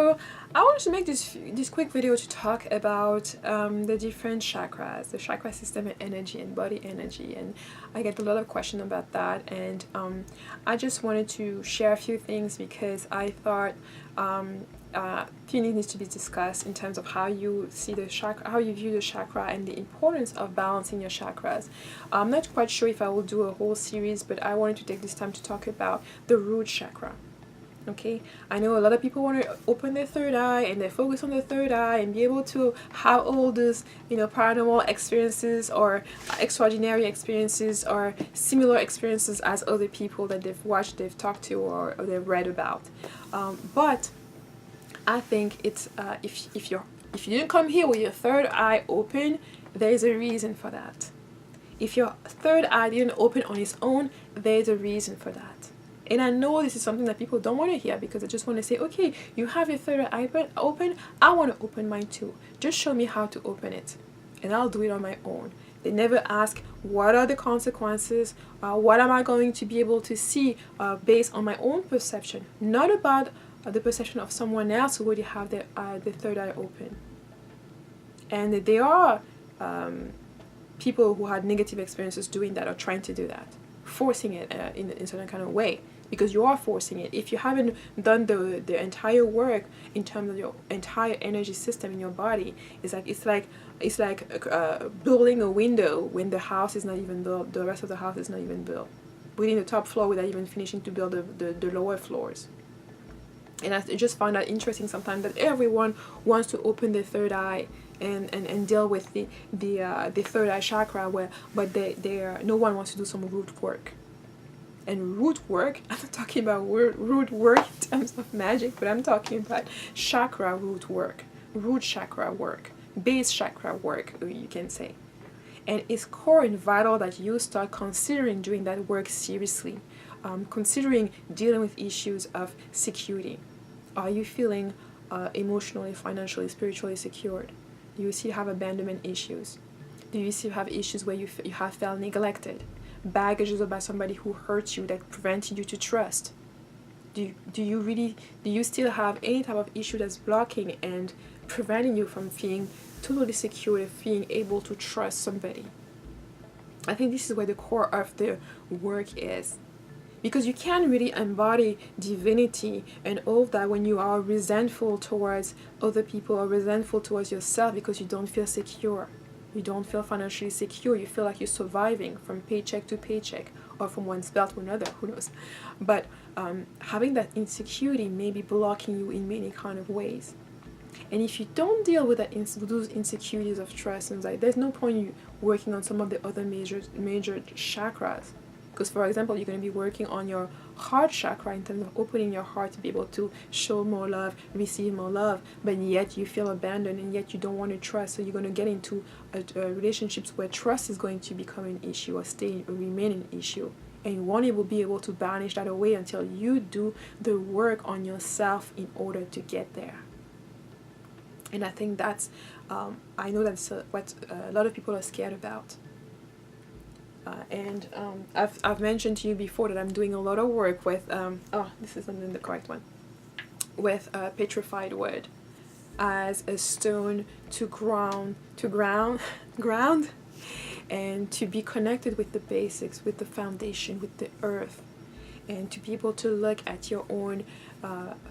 So I wanted to make this quick video to talk about the different chakras, the chakra system and energy and body energy, and I get a lot of questions about that, and I just wanted to share a few things because I thought few needs to be discussed in terms of how you see the chakra, how you view the chakra, and the importance of balancing your chakras. I'm not quite sure if I will do a whole series, but I wanted to take this time to talk about the root chakra. Okay, I know a lot of people want to open their third eye and they focus on the third eye and be able to have all those, paranormal experiences or extraordinary experiences or similar experiences as other people that they've watched, they've talked to, or they've read about. But I think it's if you didn't come here with your third eye open, there is a reason for that. If your third eye didn't open on its own, there is a reason for that. And I know this is something that people don't want to hear because they just want to say, okay, you have your third eye open, I want to open mine too. Just show me how to open it and I'll do it on my own. They never ask, what are the consequences? What am I going to be able to see based on my own perception? Not about the perception of someone else who already have their third eye open. And there are people who had negative experiences doing that or trying to do that, forcing it in a certain kind of way. Because you are forcing it. If you haven't done the entire work in terms of your entire energy system in your body, it's like building a window when the house is not even built. The rest of the house is not even built. Building the top floor without even finishing to build the lower floors. And I just find that interesting sometimes that everyone wants to open their third eye and deal with the third eye chakra, but no one wants to do some root work. And root work, I'm not talking about root work in terms of magic, but I'm talking about chakra root work, root chakra work, base chakra work, you can say. And it's core and vital that you start considering doing that work seriously, considering dealing with issues of security. Are you feeling emotionally, financially, spiritually secured? Do you still have abandonment issues? Do you still have issues where you have felt neglected? Baggages about somebody who hurt you that prevented you to trust? Do you still have any type of issue that's blocking and preventing you from feeling totally secure and being able to trust somebody? I think this is where the core of the work is, because you can't really embody divinity and all of that when you are resentful towards other people or resentful towards yourself because you don't feel secure. You don't feel financially secure. You feel like you're surviving from paycheck to paycheck or from one spell to another, who knows. But having that insecurity may be blocking you in many kind of ways. And if you don't deal with those insecurities of trust, and there's no point in you working on some of the other major chakras. Because, for example, you're going to be working on your heart chakra in terms of opening your heart to be able to show more love, receive more love, but yet you feel abandoned and yet you don't want to trust. So you're going to get into relationships where trust is going to become an issue or remain an issue. And you won't be able to banish that away until you do the work on yourself in order to get there. And I think that's, I know that's what a lot of people are scared about. And I've mentioned to you before that I'm doing a lot of work with, this isn't the correct one, with petrified wood as a stone to ground, and to be connected with the basics, with the foundation, with the earth, and to be able to look at your own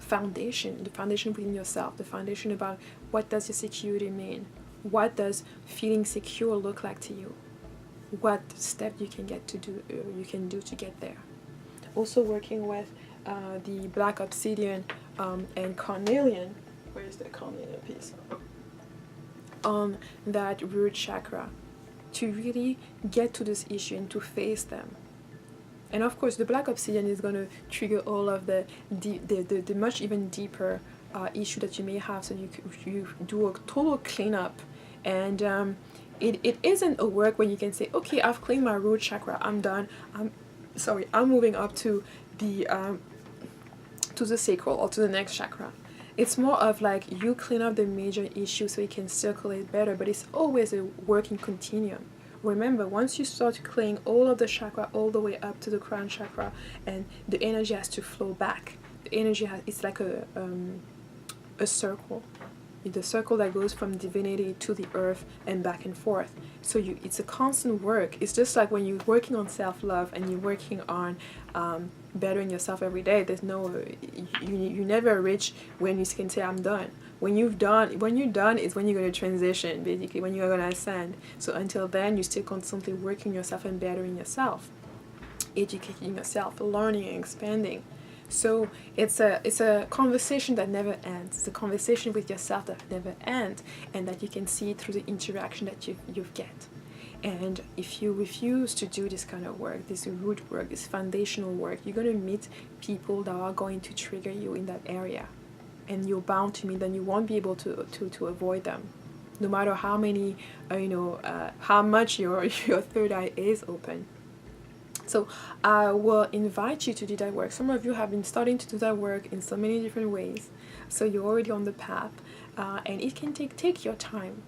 foundation, the foundation within yourself, the foundation about what does your security mean, what does feeling secure look like to you, what step you can do to get there. Also working with the black obsidian and carnelian. Where is the carnelian piece? On that root chakra, to really get to this issue and to face them. And of course, the black obsidian is going to trigger all of the much even deeper issue that you may have. So you do a total cleanup, and it isn't a work where you can say, okay, I've cleaned my root chakra, I'm done. I'm moving up to the sacral or to the next chakra. It's more of like you clean up the major issue so you can circulate better, but it's always a working continuum. Remember, once you start to clean all of the chakra all the way up to the crown chakra, and the energy has to flow back. The energy it's like a circle. The circle that goes from divinity to the earth and back and forth. So it's a constant work. It's just like when you're working on self-love and you're working on bettering yourself every day. There's no, you never reach when you can say I'm done. When you're done is when you're going to transition, basically, when you're going to ascend. So until then, you're still constantly working yourself and bettering yourself, educating yourself, learning and expanding. So it's a conversation that never ends. It's a conversation with yourself that never ends, and that you can see through the interaction that you get. And if you refuse to do this kind of work, this root work, this foundational work, you're going to meet people that are going to trigger you in that area, and you're bound to meet them. You won't be able to avoid them, no matter how many how much your third eye is open. So I will invite you to do that work. Some of you have been starting to do that work in so many different ways. So you're already on the path, and it can take your time.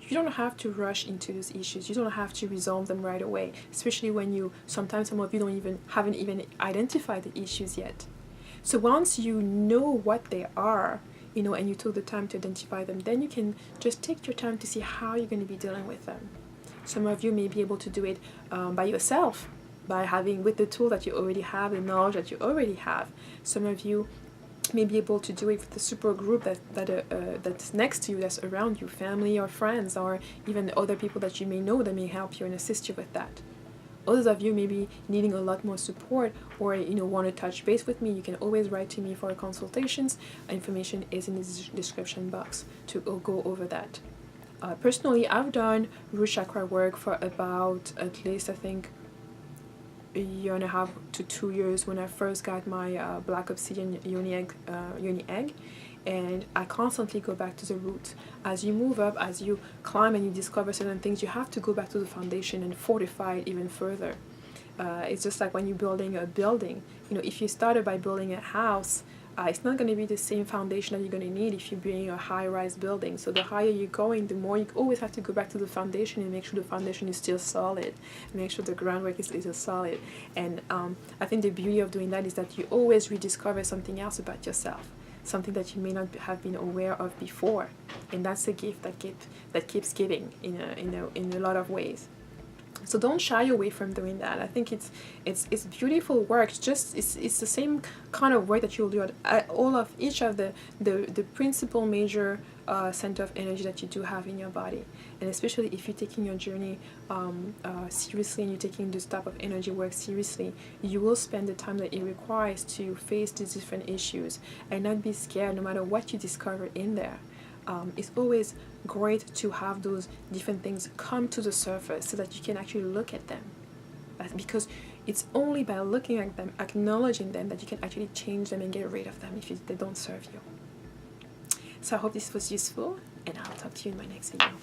You don't have to rush into those issues. You don't have to resolve them right away, especially when sometimes some of you haven't even identified the issues yet. So once you know what they are, and you took the time to identify them, then you can just take your time to see how you're going to be dealing with them. Some of you may be able to do it by yourself, with the tool that you already have, the knowledge that you already have. Some of you may be able to do it with the super group that's next to you, that's around you, family or friends, or even other people that you may know that may help you and assist you with that. Others of you may be needing a lot more support, or want to touch base with me. You can always write to me for consultations. Information is in the description box to go over that. Personally, I've done root chakra work for about at least, I think, a year and a half to 2 years when I first got my black obsidian yoni egg, and I constantly go back to the root. As you move up, as you climb and you discover certain things, you have to go back to the foundation and fortify it even further. It's just like when you're building a building. If you started by building a house, it's not going to be the same foundation that you're going to need if you're building a high-rise building. So the higher you're going, the more you always have to go back to the foundation and make sure the foundation is still solid, make sure the groundwork is still solid. And I think the beauty of doing that is that you always rediscover something else about yourself, something that you may not have been aware of before. And that's a gift that keeps giving in a lot of ways. So don't shy away from doing that. I think it's beautiful work. It's the same kind of work that you'll do at each of the principal major center of energy that you do have in your body. And especially if you're taking your journey seriously, and you're taking this type of energy work seriously, you will spend the time that it requires to face these different issues and not be scared no matter what you discover in there. It's always great to have those different things come to the surface so that you can actually look at them. Because it's only by looking at them, acknowledging them, that you can actually change them and get rid of them if they don't serve you. So I hope this was useful, and I'll talk to you in my next video.